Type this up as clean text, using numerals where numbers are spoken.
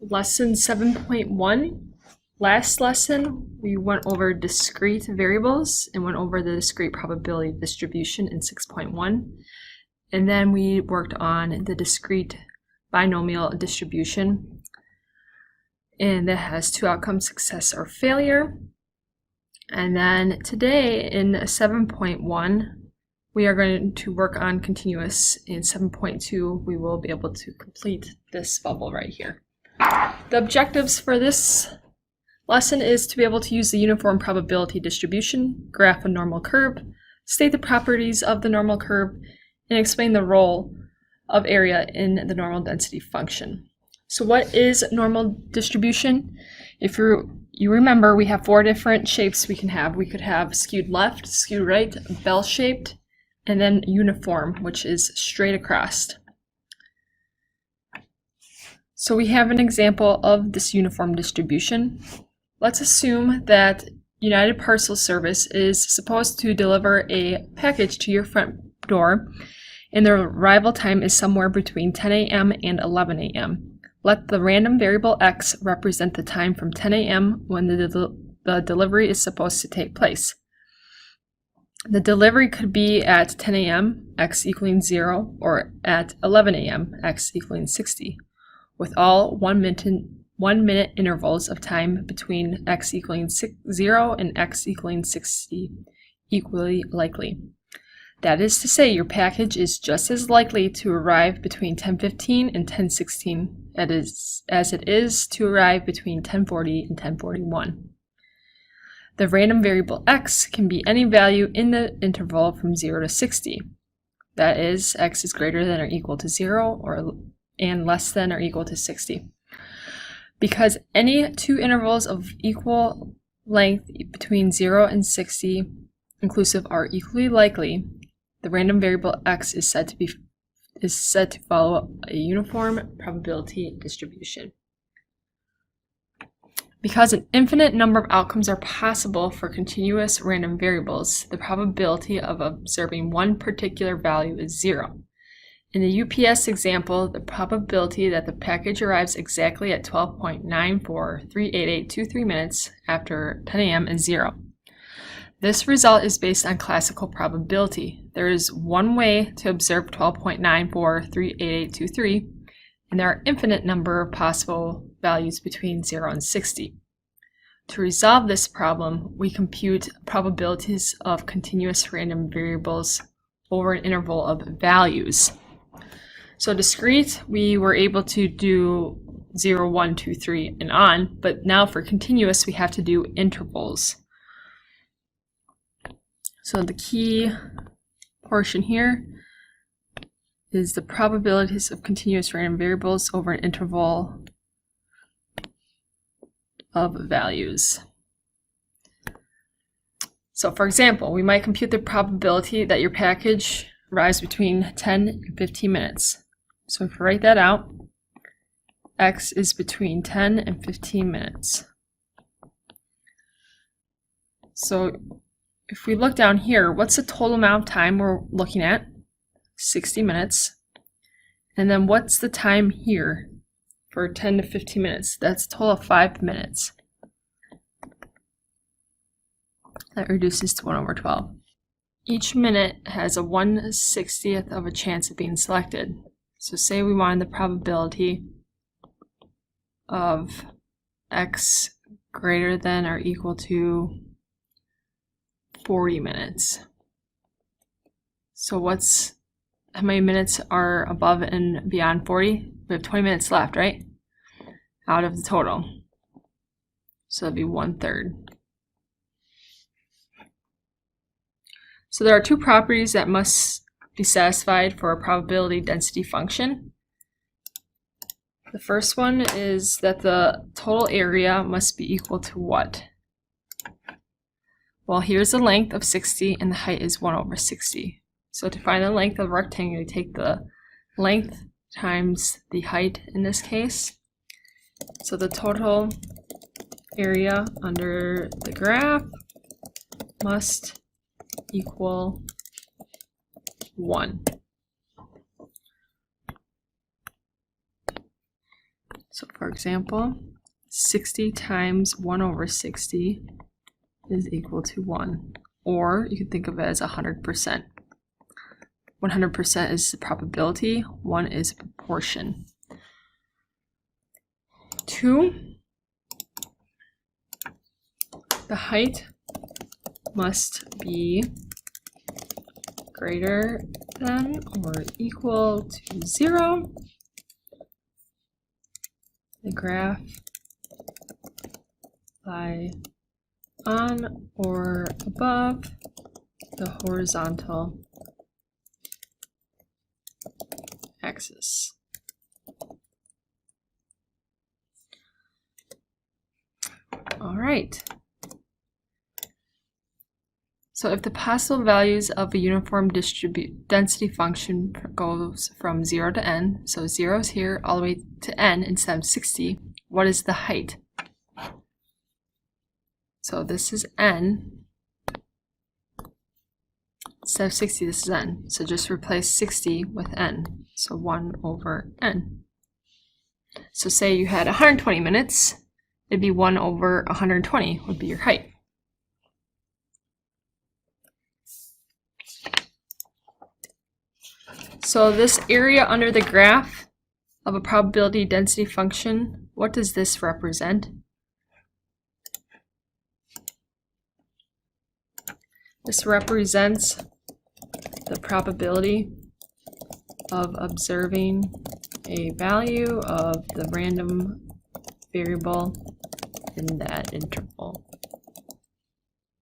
Lesson 7.1. Last lesson, we went over discrete variables and went over the discrete probability distribution in 6.1. And then we worked on the discrete binomial distribution. And that has two outcomes, success or failure. And then today in 7.1, we are going to work on continuous. In 7.2, we will be able to complete this bubble right here. The objectives for this lesson is to be able to use the uniform probability distribution, graph a normal curve, state the properties of the normal curve, and explain the role of area in the normal density function. So what is normal distribution? If you remember, we have four different shapes we can have. We could have skewed left, skewed right, bell-shaped, and then uniform, which is straight across. So we have an example of this uniform distribution. Let's assume that United Parcel Service is supposed to deliver a package to your front door, and their arrival time is somewhere between 10 a.m. and 11 a.m. Let the random variable x represent the time from 10 a.m. when the delivery is supposed to take place. The delivery could be at 10 a.m., x equaling 0, or at 11 a.m., x equaling 60. With all 1 minute intervals of time between x equaling 0 and x equaling 60 equally likely. That is to say, your package is just as likely to arrive between 10:15 and 10:16 as it is to arrive between 10:40 and 10:41. The random variable x can be any value in the interval from 0 to 60. That is, x is greater than or equal to 0 and less than or equal to 60. Because any two intervals of equal length between 0 and 60 inclusive are equally likely, the random variable x is said to follow a uniform probability distribution. Because an infinite number of outcomes are possible for continuous random variables, the probability of observing one particular value is 0. In the UPS example, the probability that the package arrives exactly at 12.9438823 minutes after 10 a.m. is 0. This result is based on classical probability. There is one way to observe 12.9438823, and there are infinite number of possible values between 0 and 60. To resolve this problem, we compute probabilities of continuous random variables over an interval of values. So discrete, we were able to do 0, 1, 2, 3, and on, but now for continuous, we have to do intervals. So the key portion here is the probabilities of continuous random variables over an interval of values. So for example, we might compute the probability that your package arrives between 10 and 15 minutes. So if we write that out, x is between 10 and 15 minutes. So if we look down here, what's the total amount of time we're looking at? 60 minutes. And then what's the time here for 10 to 15 minutes? That's a total of 5 minutes. That reduces to 1 over 12. Each minute has a 1/60th of a chance of being selected. So say we wanted the probability of x greater than or equal to 40 minutes. So how many minutes are above and beyond 40? We have 20 minutes left, right? Out of the total. So that'd be 1/3. So there are two properties that must be satisfied for a probability density function. The first one is that the total area must be equal to what? Well, here's the length of 60 and the height is 1 over 60. So to find the length of a rectangle, you take the length times the height in this case. So the total area under the graph must equal 1. So for example, 60 times 1 over 60 is equal to 1. Or you can think of it as 100%. 100% is the probability, 1 is proportion. 2, the height must be greater than or equal to 0. The graph lie on or above the horizontal axis. All right. So if the possible values of a uniform density function goes from 0 to n, so 0 is here all the way to n instead of 60, what is the height? So this is n. Instead of 60, this is n. So just replace 60 with n. So 1 over n. So say you had 120 minutes, it'd be 1 over 120 would be your height. So this area under the graph of a probability density function, what does this represent? This represents the probability of observing a value of the random variable in that interval.